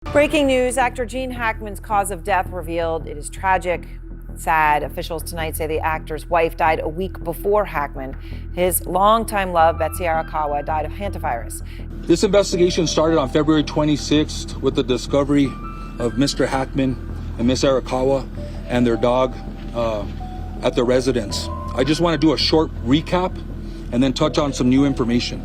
Breaking news, actor Gene Hackman's cause of death revealed. It is tragic, sad. Officials tonight say the actor's wife died a week before Hackman. His longtime love, Betsy Arakawa, died of hantavirus. This investigation started on February 26th with the discovery of Mr. Hackman and Miss Arakawa and their dog at their residence. I just want to do a short recap and then touch on some new information.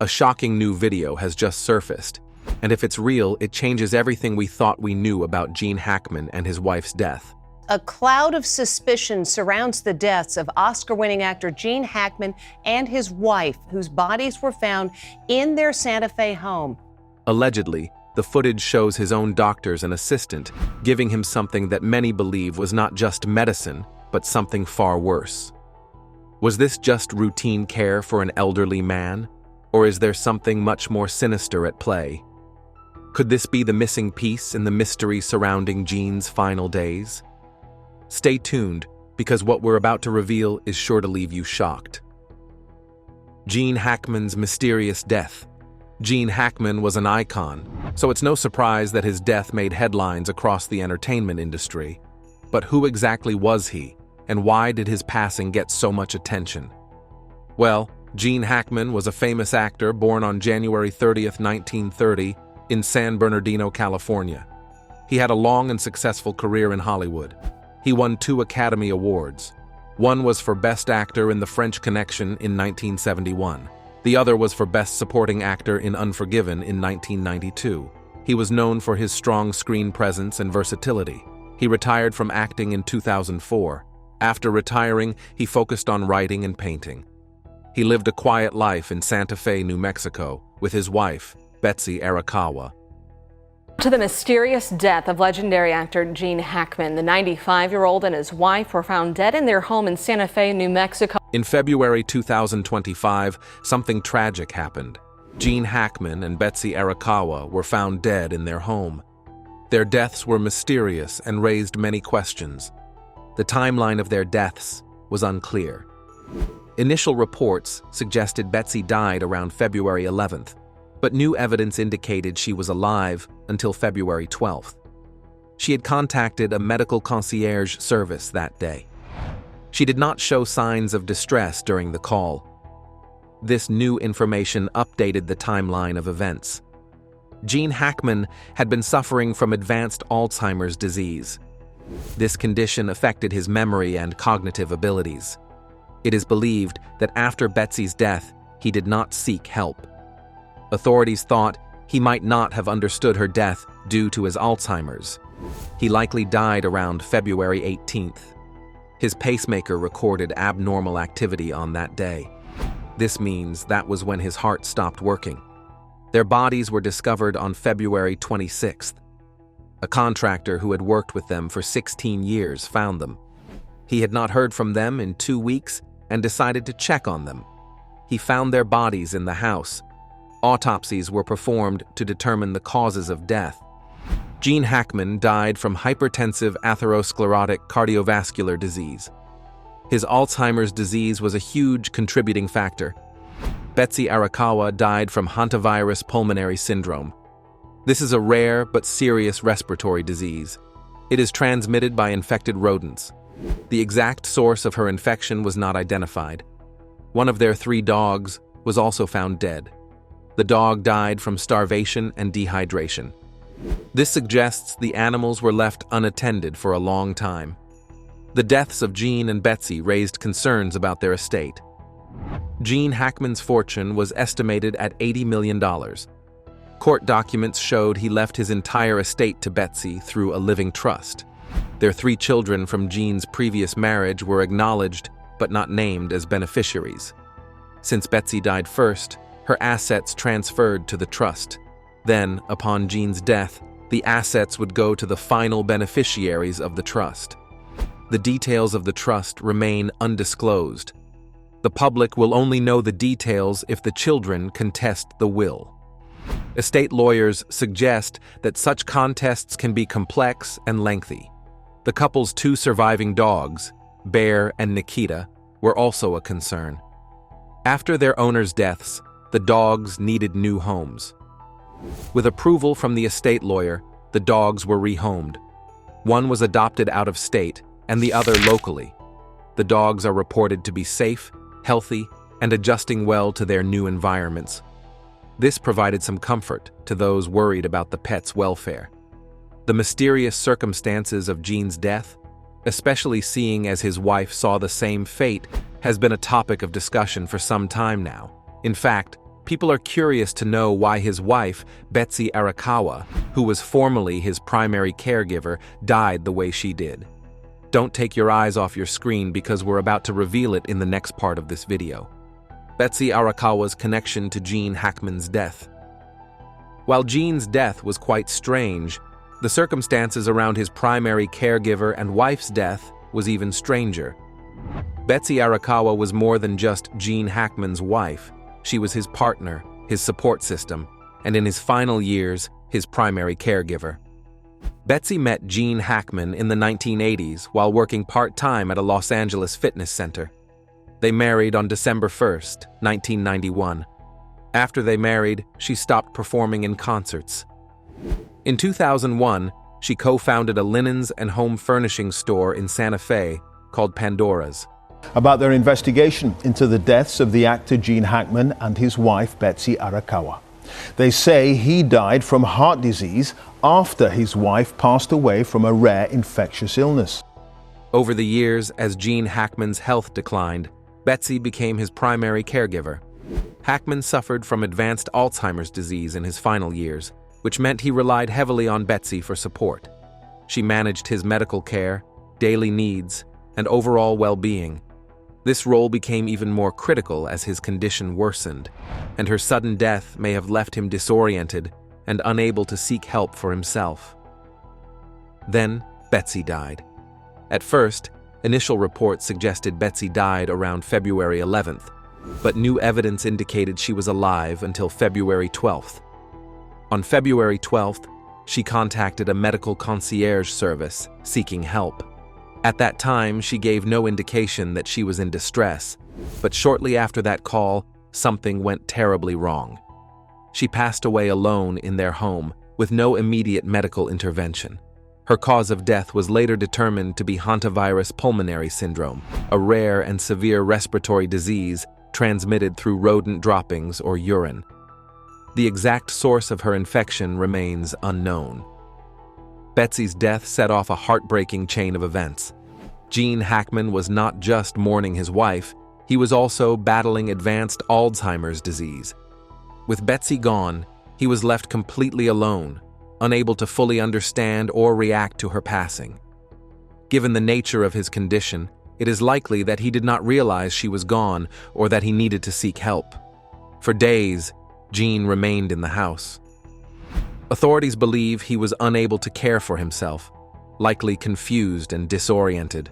A shocking new video has just surfaced. And if it's real, it changes everything we thought we knew about Gene Hackman and his wife's death. A cloud of suspicion surrounds the deaths of Oscar-winning actor Gene Hackman and his wife, whose bodies were found in their Santa Fe home. Allegedly, the footage shows his own doctors and assistant giving him something that many believe was not just medicine, but something far worse. Was this just routine care for an elderly man? Or is there something much more sinister at play? Could this be the missing piece in the mystery surrounding Gene's final days? Stay tuned, because what we're about to reveal is sure to leave you shocked. Gene Hackman's mysterious death. Gene Hackman was an icon, so it's no surprise that his death made headlines across the entertainment industry. But who exactly was he, and why did his passing get so much attention? Well, Gene Hackman was a famous actor born on January 30th, 1930, in San Bernardino, California. He had a long and successful career in Hollywood. He won 2 Academy Awards. One was for Best Actor in The French Connection in 1971. The other was for Best Supporting Actor in Unforgiven in 1992. He was known for his strong screen presence and versatility. He retired from acting in 2004. After retiring, he focused on writing and painting. He lived a quiet life in Santa Fe, New Mexico, with his wife, Betsy Arakawa. To the mysterious death of legendary actor Gene Hackman, the 95-year-old and his wife were found dead in their home in Santa Fe, New Mexico. In February 2025, something tragic happened. Gene Hackman and Betsy Arakawa were found dead in their home. Their deaths were mysterious and raised many questions. The timeline of their deaths was unclear. Initial reports suggested Betsy died around February 11th, but new evidence indicated she was alive until February 12th. She had contacted a medical concierge service that day. She did not show signs of distress during the call. This new information updated the timeline of events. Gene Hackman had been suffering from advanced Alzheimer's disease. This condition affected his memory and cognitive abilities. It is believed that after Betsy's death, he did not seek help. Authorities thought he might not have understood her death due to his Alzheimer's. He likely died around February 18th. His pacemaker recorded abnormal activity on that day. This means that was when his heart stopped working. Their bodies were discovered on February 26th. A contractor who had worked with them for 16 years found them. He had not heard from them in 2 weeks and decided to check on them. He found their bodies in the house. Autopsies were performed to determine the causes of death. Gene Hackman died from hypertensive atherosclerotic cardiovascular disease. His Alzheimer's disease was a huge contributing factor. Betsy Arakawa died from hantavirus pulmonary syndrome. This is a rare but serious respiratory disease. It is transmitted by infected rodents. The exact source of her infection was not identified. One of their 3 dogs was also found dead. The dog died from starvation and dehydration. This suggests the animals were left unattended for a long time. The deaths of Gene and Betsy raised concerns about their estate. Gene Hackman's fortune was estimated at $80 million. Court documents showed he left his entire estate to Betsy through a living trust. Their 3 children from Gene's previous marriage were acknowledged but not named as beneficiaries. Since Betsy died first, her assets transferred to the trust. Then, upon Gene's death, the assets would go to the final beneficiaries of the trust. The details of the trust remain undisclosed. The public will only know the details if the children contest the will. Estate lawyers suggest that such contests can be complex and lengthy. The couple's 2 surviving dogs, Bear and Nikita, were also a concern. After their owners' deaths, the dogs needed new homes. With approval from the estate lawyer, the dogs were rehomed. One was adopted out of state and the other locally. The dogs are reported to be safe, healthy, and adjusting well to their new environments. This provided some comfort to those worried about the pet's welfare. The mysterious circumstances of Gene's death, especially seeing as his wife saw the same fate, has been a topic of discussion for some time now. In fact, people are curious to know why his wife, Betsy Arakawa, who was formerly his primary caregiver, died the way she did. Don't take your eyes off your screen because we're about to reveal it in the next part of this video. Betsy Arakawa's connection to Gene Hackman's death. While Gene's death was quite strange, the circumstances around his primary caregiver and wife's death was even stranger. Betsy Arakawa was more than just Gene Hackman's wife. She was his partner, his support system, and in his final years, his primary caregiver. Betsy met Gene Hackman in the 1980s while working part-time at a Los Angeles fitness center. They married on December 1st, 1991. After they married, she stopped performing in concerts. In 2001, she co-founded a linens and home furnishing store in Santa Fe called Pandora's. About their investigation into the deaths of the actor Gene Hackman and his wife Betsy Arakawa. They say he died from heart disease after his wife passed away from a rare infectious illness. Over the years, as Gene Hackman's health declined, Betsy became his primary caregiver. Hackman suffered from advanced Alzheimer's disease in his final years, which meant he relied heavily on Betsy for support. She managed his medical care, daily needs, and overall well-being. This role became even more critical as his condition worsened, and her sudden death may have left him disoriented and unable to seek help for himself. Then, Betsy died. At first, initial reports suggested Betsy died around February 11th, but new evidence indicated she was alive until February 12th. On February 12th, she contacted a medical concierge service seeking help. At that time, she gave no indication that she was in distress, but shortly after that call, something went terribly wrong. She passed away alone in their home, with no immediate medical intervention. Her cause of death was later determined to be hantavirus pulmonary syndrome, a rare and severe respiratory disease transmitted through rodent droppings or urine. The exact source of her infection remains unknown. Betsy's death set off a heartbreaking chain of events. Gene Hackman was not just mourning his wife, he was also battling advanced Alzheimer's disease. With Betsy gone, he was left completely alone, unable to fully understand or react to her passing. Given the nature of his condition, it is likely that he did not realize she was gone or that he needed to seek help. For days, Gene remained in the house. Authorities believe he was unable to care for himself, likely confused and disoriented.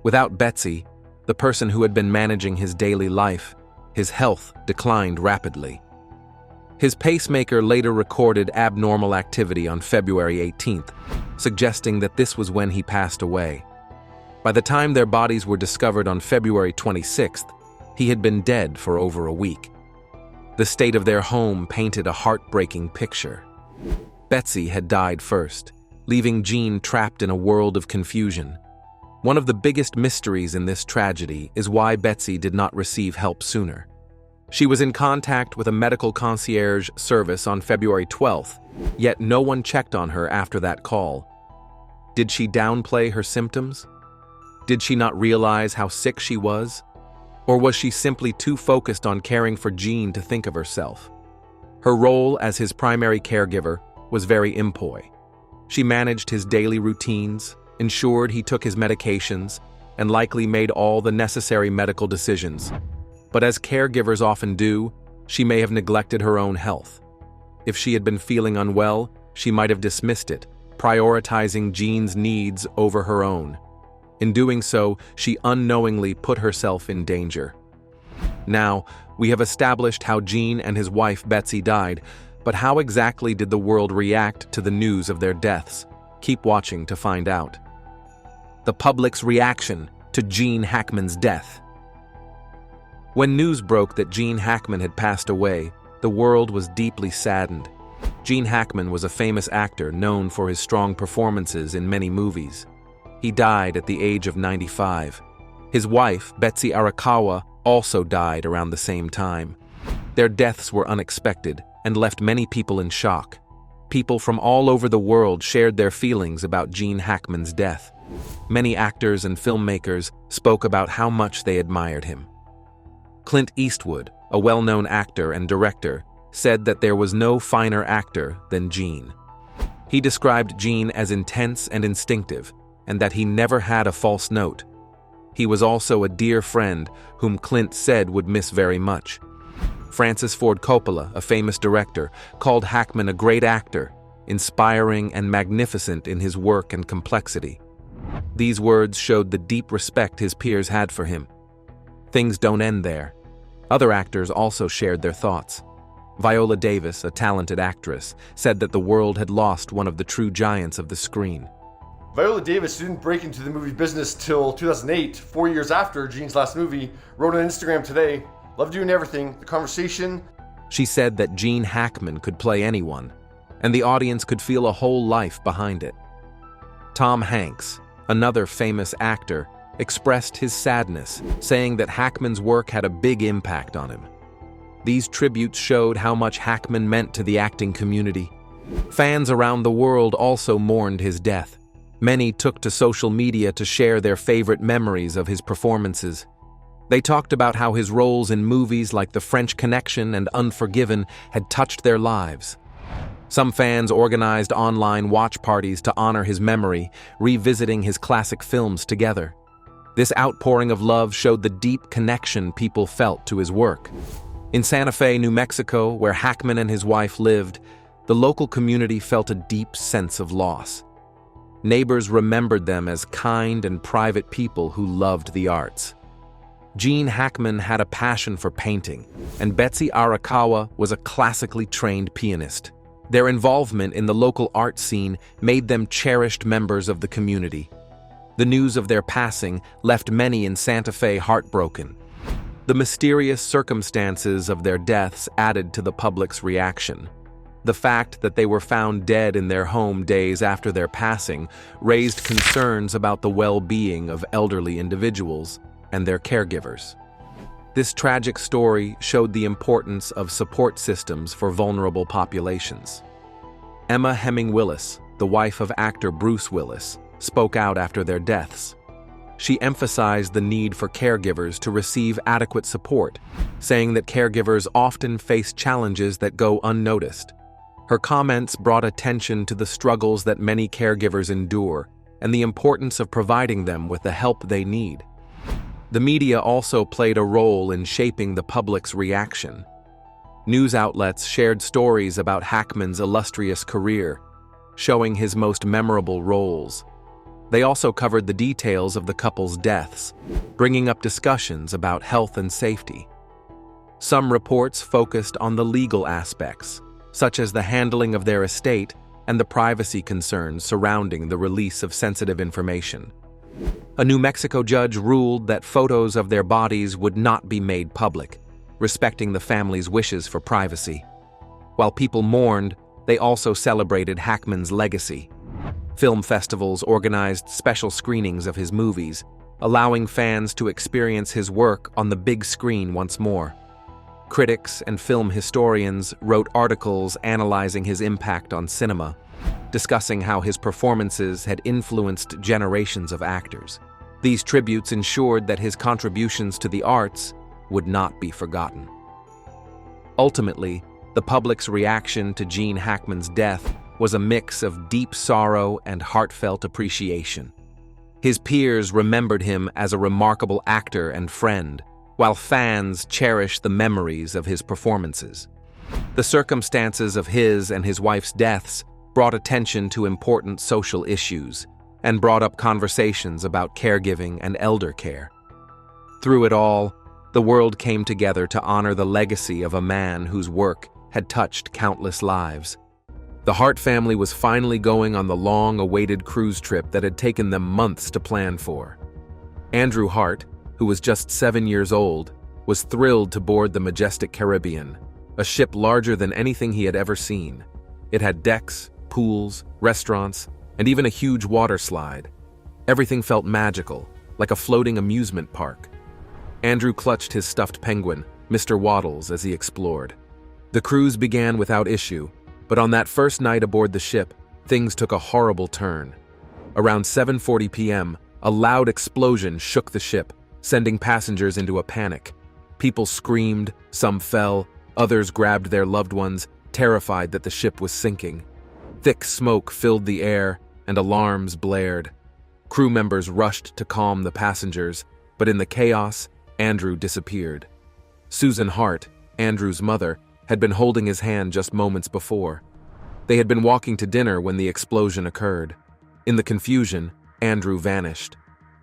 Without Betsy, the person who had been managing his daily life, his health declined rapidly. His pacemaker later recorded abnormal activity on February 18th, suggesting that this was when he passed away. By the time their bodies were discovered on February 26th, he had been dead for over a week. The state of their home painted a heartbreaking picture. Betsy had died first, leaving Gene trapped in a world of confusion. One of the biggest mysteries in this tragedy is why Betsy did not receive help sooner. She was in contact with a medical concierge service on February 12th, yet no one checked on her after that call. Did she downplay her symptoms? Did she not realize how sick she was? Or was she simply too focused on caring for Gene to think of herself? Her role as his primary caregiver was very impoy. She managed his daily routines, ensured he took his medications, and likely made all the necessary medical decisions. But as caregivers often do, she may have neglected her own health. If she had been feeling unwell, she might have dismissed it, prioritizing Gene's needs over her own. In doing so, she unknowingly put herself in danger. Now, we have established how Gene and his wife Betsy died, but how exactly did the world react to the news of their deaths? Keep watching to find out. The public's reaction to Gene Hackman's death. When news broke that Gene Hackman had passed away, the world was deeply saddened. Gene Hackman was a famous actor known for his strong performances in many movies. He died at the age of 95. His wife, Betsy Arakawa, also died around the same time. Their deaths were unexpected and left many people in shock. People from all over the world shared their feelings about Gene Hackman's death. Many actors and filmmakers spoke about how much they admired him. Clint Eastwood, a well-known actor and director, said that there was no finer actor than Gene. He described Gene as intense and instinctive, and that he never had a false note. He was also a dear friend whom Clint said would miss very much. Francis Ford Coppola, a famous director, called Hackman a great actor, inspiring and magnificent in his work and complexity. These words showed the deep respect his peers had for him. Things don't end there. Other actors also shared their thoughts. Viola Davis, a talented actress, said that the world had lost one of the true giants of the screen. Viola Davis didn't break into the movie business till 2008, 4 years after Gene's last movie, wrote on Instagram today, "Loved you and everything, the conversation." She said that Gene Hackman could play anyone, and the audience could feel a whole life behind it. Tom Hanks, another famous actor, expressed his sadness, saying that Hackman's work had a big impact on him. These tributes showed how much Hackman meant to the acting community. Fans around the world also mourned his death. Many took to social media to share their favorite memories of his performances. They talked about how his roles in movies like The French Connection and Unforgiven had touched their lives. Some fans organized online watch parties to honor his memory, revisiting his classic films together. This outpouring of love showed the deep connection people felt to his work. In Santa Fe, New Mexico, where Hackman and his wife lived, the local community felt a deep sense of loss. Neighbors remembered them as kind and private people who loved the arts. Gene Hackman had a passion for painting, and Betsy Arakawa was a classically trained pianist. Their involvement in the local art scene made them cherished members of the community. The news of their passing left many in Santa Fe heartbroken. The mysterious circumstances of their deaths added to the public's reaction. The fact that they were found dead in their home days after their passing raised concerns about the well-being of elderly individuals and their caregivers. This tragic story showed the importance of support systems for vulnerable populations. Emma Heming Willis, the wife of actor Bruce Willis, spoke out after their deaths. She emphasized the need for caregivers to receive adequate support, saying that caregivers often face challenges that go unnoticed. Her comments brought attention to the struggles that many caregivers endure and the importance of providing them with the help they need. The media also played a role in shaping the public's reaction. News outlets shared stories about Hackman's illustrious career, showing his most memorable roles. They also covered the details of the couple's deaths, bringing up discussions about health and safety. Some reports focused on the legal aspects, such as the handling of their estate and the privacy concerns surrounding the release of sensitive information. A New Mexico judge ruled that photos of their bodies would not be made public, respecting the family's wishes for privacy. While people mourned, they also celebrated Hackman's legacy. Film festivals organized special screenings of his movies, allowing fans to experience his work on the big screen once more. Critics and film historians wrote articles analyzing his impact on cinema, discussing how his performances had influenced generations of actors. These tributes ensured that his contributions to the arts would not be forgotten. Ultimately, the public's reaction to Gene Hackman's death was a mix of deep sorrow and heartfelt appreciation. His peers remembered him as a remarkable actor and friend, while fans cherished the memories of his performances. The circumstances of his and his wife's deaths brought attention to important social issues and brought up conversations about caregiving and elder care. Through it all, the world came together to honor the legacy of a man whose work had touched countless lives. The Hart family was finally going on the long-awaited cruise trip that had taken them months to plan for. Andrew Hart, who was just 7 years old, was thrilled to board the majestic Caribbean, a ship larger than anything he had ever seen. It had decks, pools, restaurants, and even a huge water slide. Everything felt magical, like a floating amusement park. Andrew clutched his stuffed penguin, Mr. Waddles, as he explored. The cruise began without issue, but on that first night aboard the ship, things took a horrible turn. Around 7:40 p.m., a loud explosion shook the ship, sending passengers into a panic. People screamed, some fell, others grabbed their loved ones, terrified that the ship was sinking. Thick smoke filled the air, and alarms blared. Crew members rushed to calm the passengers, but in the chaos, Andrew disappeared. Susan Hart, Andrew's mother, had been holding his hand just moments before. They had been walking to dinner when the explosion occurred. In the confusion, Andrew vanished.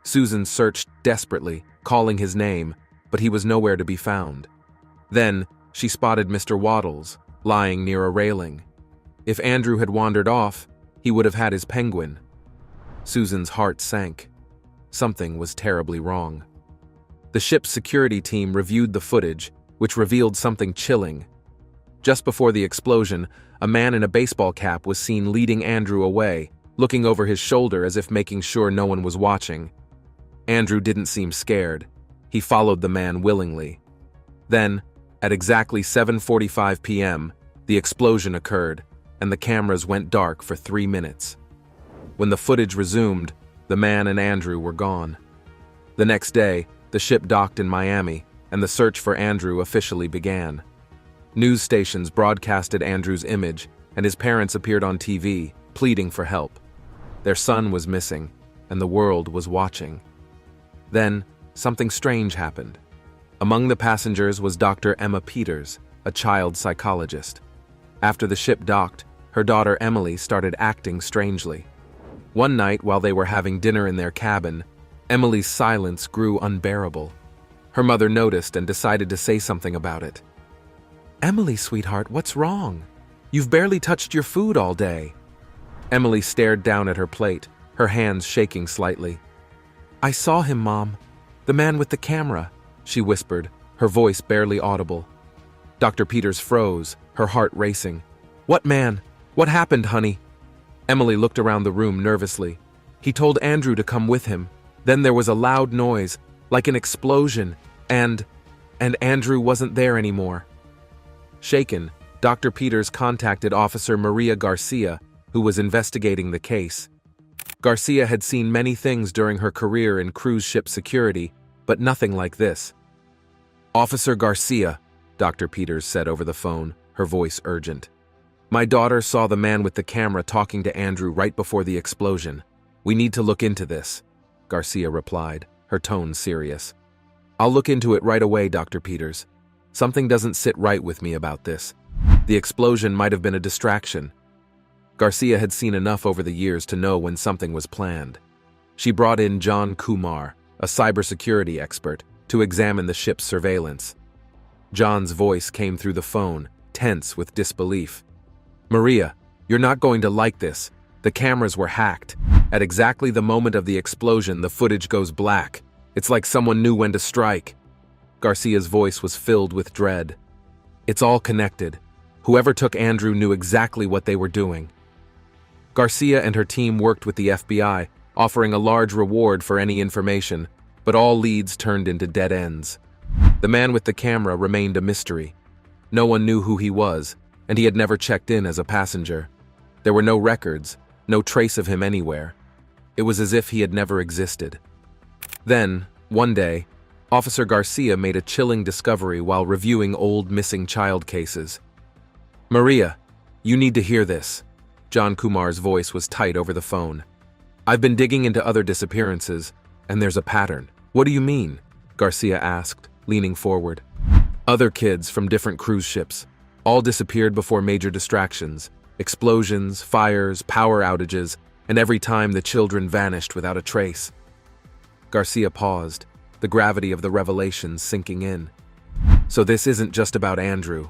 Susan searched desperately, calling his name, but he was nowhere to be found. Then, she spotted Mr. Waddles, lying near a railing. If Andrew had wandered off, he would have had his penguin. Susan's heart sank. Something was terribly wrong. The ship's security team reviewed the footage, which revealed something chilling. Just before the explosion, a man in a baseball cap was seen leading Andrew away, looking over his shoulder as if making sure no one was watching. Andrew didn't seem scared. He followed the man willingly. Then, at exactly 7:45 p.m., the explosion occurred, and the cameras went dark for 3 minutes. When the footage resumed, the man and Andrew were gone. The next day, the ship docked in Miami, and the search for Andrew officially began. News stations broadcasted Andrew's image, and his parents appeared on TV, pleading for help. Their son was missing, and the world was watching. Then, something strange happened. Among the passengers was Dr. Emma Peters, a child psychologist. After the ship docked, her daughter Emily started acting strangely. One night, while they were having dinner in their cabin, Emily's silence grew unbearable. Her mother noticed and decided to say something about it. "Emily, sweetheart, what's wrong? You've barely touched your food all day." Emily stared down at her plate, her hands shaking slightly. "I saw him, Mom. The man with the camera," she whispered, her voice barely audible. Dr. Peters froze, her heart racing. "What man? What happened, honey?" Emily looked around the room nervously. "He told Andrew to come with him. Then there was a loud noise, like an explosion, and Andrew wasn't there anymore." Shaken, Dr. Peters contacted Officer Maria Garcia, who was investigating the case. Garcia had seen many things during her career in cruise ship security, but nothing like this. "Officer Garcia," Dr. Peters said over the phone, her voice urgent. "My daughter saw the man with the camera talking to Andrew right before the explosion. We need to look into this," Garcia replied, her tone serious. "I'll look into it right away, Dr. Peters. Something doesn't sit right with me about this. The explosion might have been a distraction." Garcia had seen enough over the years to know when something was planned. She brought in John Kumar, a cybersecurity expert, to examine the ship's surveillance. John's voice came through the phone, tense with disbelief. "Maria, you're not going to like this. The cameras were hacked. At exactly the moment of the explosion, the footage goes black. It's like someone knew when to strike." Garcia's voice was filled with dread. "It's all connected. Whoever took Andrew knew exactly what they were doing." Garcia and her team worked with the FBI, offering a large reward for any information, but all leads turned into dead ends. The man with the camera remained a mystery. No one knew who he was, and he had never checked in as a passenger. There were no records, no trace of him anywhere. It was as if he had never existed. Then, one day, Officer Garcia made a chilling discovery while reviewing old missing child cases. "Maria, you need to hear this." John Kumar's voice was tight over the phone. "I've been digging into other disappearances, and there's a pattern." "What do you mean?" Garcia asked, leaning forward. "Other kids from different cruise ships. All disappeared before major distractions. Explosions, fires, power outages, and every time the children vanished without a trace." Garcia paused, the gravity of the revelation sinking in. "So this isn't just about Andrew.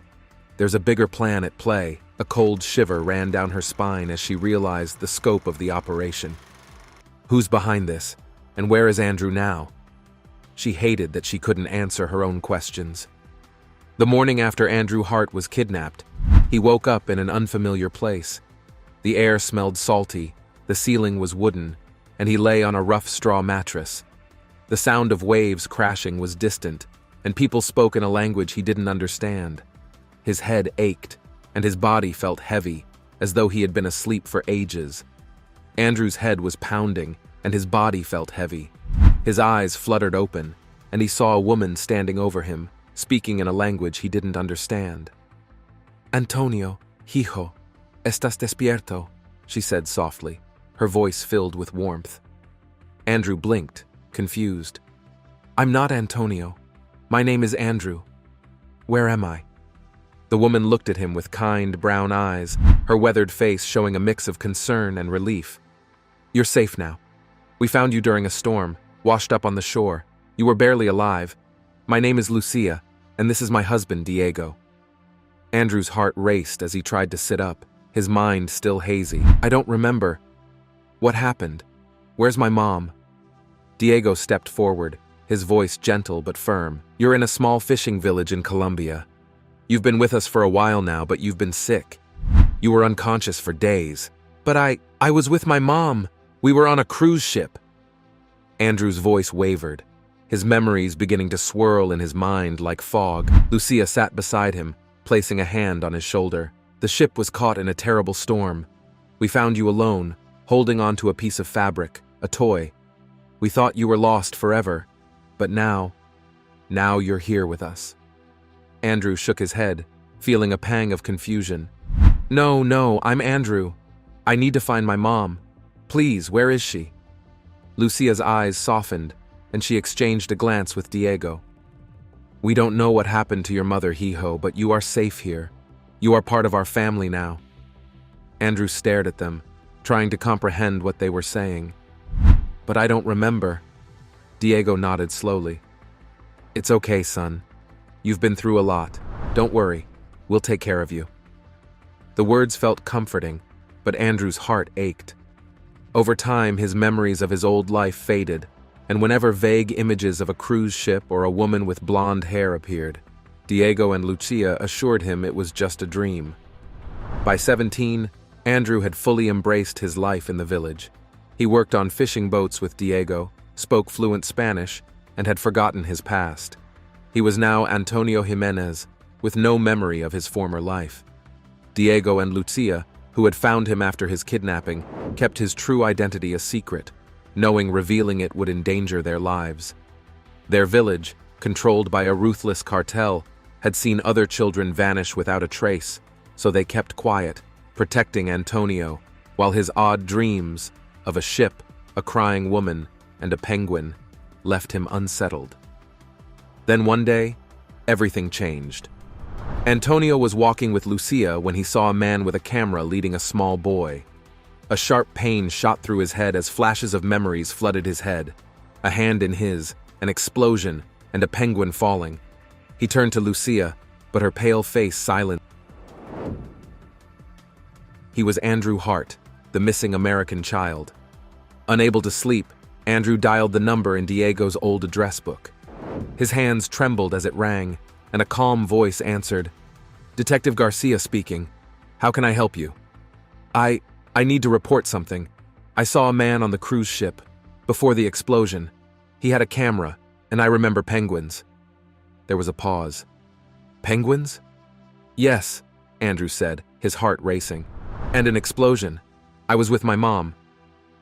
There's a bigger plan at play." A cold shiver ran down her spine as she realized the scope of the operation. Who's behind this? And where is Andrew now? She hated that she couldn't answer her own questions. The morning after Andrew Hart was kidnapped, He woke up in an unfamiliar place. The air smelled salty, the ceiling was wooden, and he lay on a rough straw mattress. The sound of waves crashing was distant, and people spoke in a language he didn't understand. His head ached, and his body felt heavy, as though he had been asleep for ages. Andrew's head was pounding, and his body felt heavy. His eyes fluttered open, and he saw a woman standing over him, speaking in a language he didn't understand. "Antonio, hijo, estás despierto," she said softly, her voice filled with warmth. Andrew blinked, confused. "I'm not Antonio. My name is Andrew. Where am I?" The woman looked at him with kind brown eyes, her weathered face showing a mix of concern and relief. "You're safe now. We found you during a storm, washed up on the shore. You were barely alive. My name is Lucia, and this is my husband, Diego." Andrew's heart raced as he tried to sit up, his mind still hazy. "I don't remember. What happened? Where's my mom?" Diego stepped forward, his voice gentle but firm. "You're in a small fishing village in Colombia. You've been with us for a while now, but you've been sick. You were unconscious for days. But I was with my mom. We were on a cruise ship." Andrew's voice wavered, his memories beginning to swirl in his mind like fog. Lucia sat beside him, placing a hand on his shoulder. "The ship was caught in a terrible storm. We found you alone, holding onto a piece of fabric, a toy. We thought you were lost forever, but now you're here with us." Andrew shook his head, feeling a pang of confusion. No, I'm Andrew. I need to find my mom. Please, where is she?" Lucia's eyes softened, and she exchanged a glance with Diego. "We don't know what happened to your mother, hijo, but you are safe here. You are part of our family now." Andrew stared at them, trying to comprehend what they were saying. "But I don't remember." Diego nodded slowly. "It's okay, son. You've been through a lot. Don't worry. We'll take care of you." The words felt comforting, but Andrew's heart ached. Over time, his memories of his old life faded, and whenever vague images of a cruise ship or a woman with blonde hair appeared, Diego and Lucia assured him it was just a dream. By 17, Andrew had fully embraced his life in the village. He worked on fishing boats with Diego, spoke fluent Spanish, and had forgotten his past. He was now Antonio Jimenez, with no memory of his former life. Diego and Lucia, who had found him after his kidnapping, kept his true identity a secret, knowing revealing it would endanger their lives. Their village, controlled by a ruthless cartel, had seen other children vanish without a trace, so they kept quiet, protecting Antonio, while his odd dreams of a ship, a crying woman, and a penguin left him unsettled. Then one day, everything changed. Antonio was walking with Lucia when he saw a man with a camera leading a small boy. A sharp pain shot through his head as flashes of memories flooded his head. A hand in his, an explosion, and a penguin falling. He turned to Lucia, but her pale face silent. He was Andrew Hart, the missing American child. Unable to sleep, Andrew dialed the number in Diego's old address book. His hands trembled as it rang, and a calm voice answered, "Detective Garcia speaking. How can I help you?" I need to report something. I saw a man on the cruise ship. Before the explosion. He had a camera, and I remember penguins." There was a pause. "Penguins?" "Yes," Andrew said, his heart racing. "And an explosion. I was with my mom."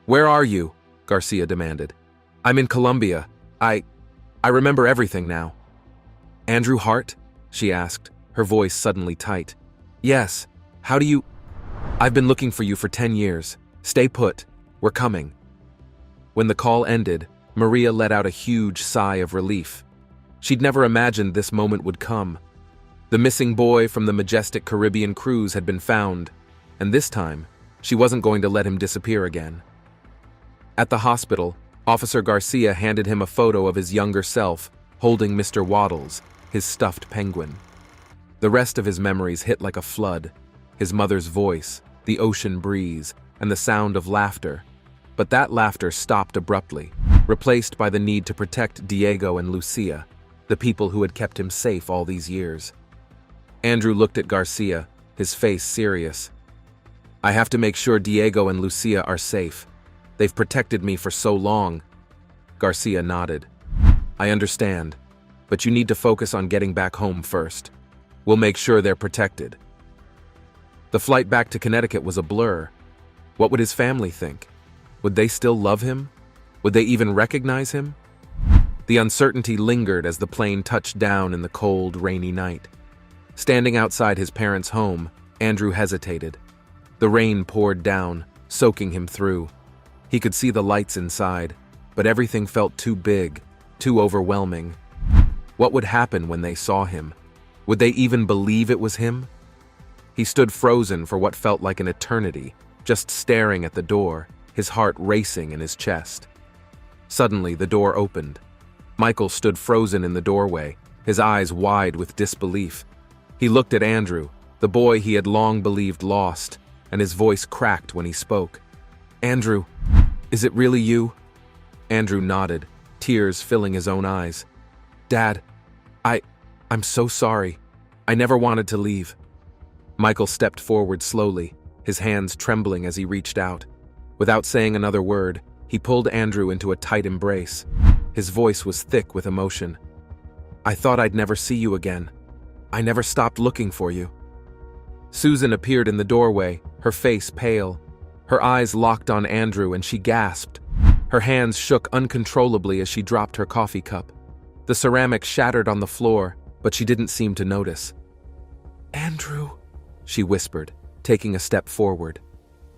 "Where are you?" Garcia demanded. "I'm in Colombia. I remember everything now." "Andrew Hart?" she asked, her voice suddenly tight. "Yes. How do you—" "I've been looking for you for 10 years. Stay put. We're coming." When the call ended, Maria let out a huge sigh of relief. She'd never imagined this moment would come. The missing boy from the majestic Caribbean cruise had been found, and this time, she wasn't going to let him disappear again. At the hospital, Officer Garcia handed him a photo of his younger self, holding Mr. Waddles, his stuffed penguin. The rest of his memories hit like a flood, his mother's voice, the ocean breeze, and the sound of laughter. But that laughter stopped abruptly, replaced by the need to protect Diego and Lucia, the people who had kept him safe all these years. Andrew looked at Garcia, his face serious. "I have to make sure Diego and Lucia are safe. They've protected me for so long." Garcia nodded. "I understand, but you need to focus on getting back home first. We'll make sure they're protected." The flight back to Connecticut was a blur. What would his family think? Would they still love him? Would they even recognize him? The uncertainty lingered as the plane touched down in the cold, rainy night. Standing outside his parents' home, Andrew hesitated. The rain poured down, soaking him through. He could see the lights inside, but everything felt too big, too overwhelming. What would happen when they saw him? Would they even believe it was him? He stood frozen for what felt like an eternity, just staring at the door, his heart racing in his chest. Suddenly, the door opened. Michael stood frozen in the doorway, his eyes wide with disbelief. He looked at Andrew, the boy he had long believed lost, and his voice cracked when he spoke. "Andrew, is it really you?" Andrew nodded, tears filling his own eyes. "Dad, I'm so sorry. I never wanted to leave." Michael stepped forward slowly, his hands trembling as he reached out. Without saying another word, he pulled Andrew into a tight embrace. His voice was thick with emotion. "I thought I'd never see you again. I never stopped looking for you." Susan appeared in the doorway, her face pale. Her eyes locked on Andrew and she gasped. Her hands shook uncontrollably as she dropped her coffee cup. The ceramic shattered on the floor, but she didn't seem to notice. "Andrew," she whispered, taking a step forward.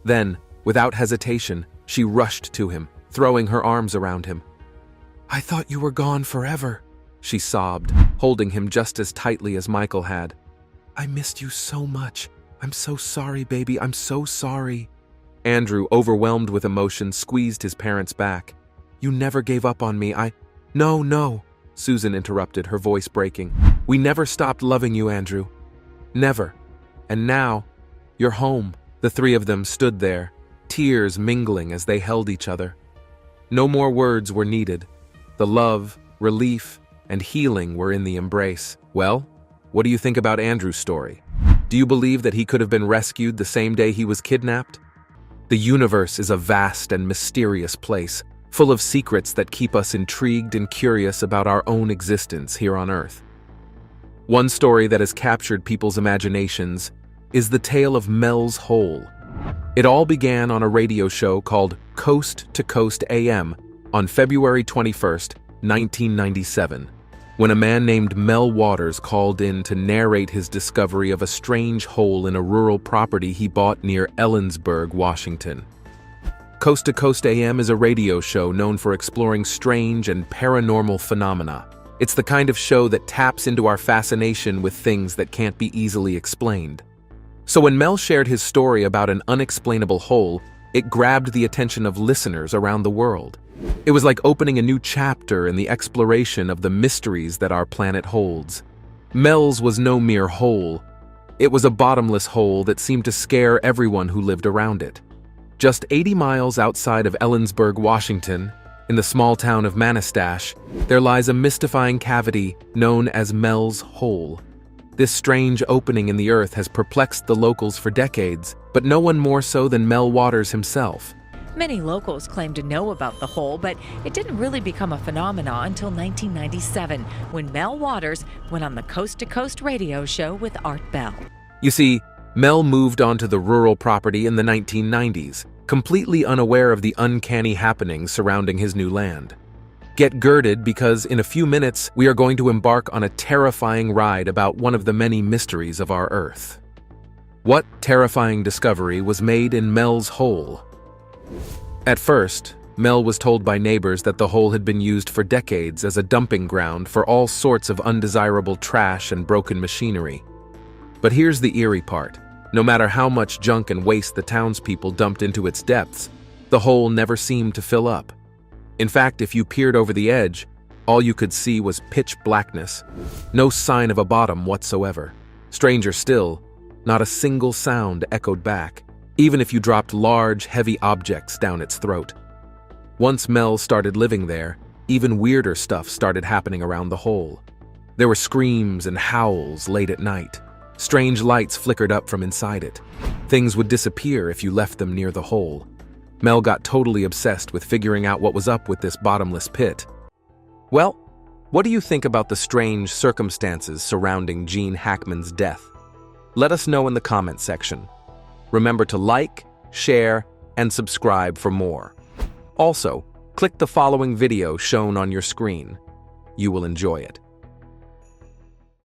Then, without hesitation, she rushed to him, throwing her arms around him. "I thought you were gone forever," she sobbed, holding him just as tightly as Michael had. "I missed you so much. I'm so sorry, baby. I'm so sorry." Andrew, overwhelmed with emotion, squeezed his parents back. "You never gave up on me. No, Susan interrupted, her voice breaking. "We never stopped loving you, Andrew. Never. And now, you're home." The three of them stood there, tears mingling as they held each other. No more words were needed. The love, relief, and healing were in the embrace. Well, what do you think about Andrew's story? Do you believe that he could have been rescued the same day he was kidnapped? The universe is a vast and mysterious place, full of secrets that keep us intrigued and curious about our own existence here on Earth. One story that has captured people's imaginations is the tale of Mel's Hole. It all began on a radio show called Coast to Coast AM on February 21st, 1997, when a man named Mel Waters called in to narrate his discovery of a strange hole in a rural property he bought near Ellensburg, Washington. Coast to Coast AM is a radio show known for exploring strange and paranormal phenomena. It's the kind of show that taps into our fascination with things that can't be easily explained. So when Mel shared his story about an unexplainable hole, it grabbed the attention of listeners around the world. It was like opening a new chapter in the exploration of the mysteries that our planet holds. Mel's was no mere hole. It was a bottomless hole that seemed to scare everyone who lived around it. Just 80 miles outside of Ellensburg, Washington, in the small town of Manistash, there lies a mystifying cavity known as Mel's Hole. This strange opening in the earth has perplexed the locals for decades, but no one more so than Mel Waters himself. Many locals claim to know about the hole, but it didn't really become a phenomenon until 1997, when Mel Waters went on the Coast to Coast radio show with Art Bell. You see, Mel moved onto the rural property in the 1990s, completely unaware of the uncanny happenings surrounding his new land. Get girded, because in a few minutes we are going to embark on a terrifying ride about one of the many mysteries of our Earth. What terrifying discovery was made in Mel's Hole? At first, Mel was told by neighbors that the hole had been used for decades as a dumping ground for all sorts of undesirable trash and broken machinery. But here's the eerie part. No matter how much junk and waste the townspeople dumped into its depths, the hole never seemed to fill up. In fact, if you peered over the edge, all you could see was pitch blackness. No sign of a bottom whatsoever. Stranger still, not a single sound echoed back, even if you dropped large, heavy objects down its throat. Once Mel started living there, even weirder stuff started happening around the hole. There were screams and howls late at night. Strange lights flickered up from inside it. Things would disappear if you left them near the hole. Mel got totally obsessed with figuring out what was up with this bottomless pit. Well, what do you think about the strange circumstances surrounding Gene Hackman's death? Let us know in the comment section. Remember to like, share, and subscribe for more. Also, click the following video shown on your screen. You will enjoy it.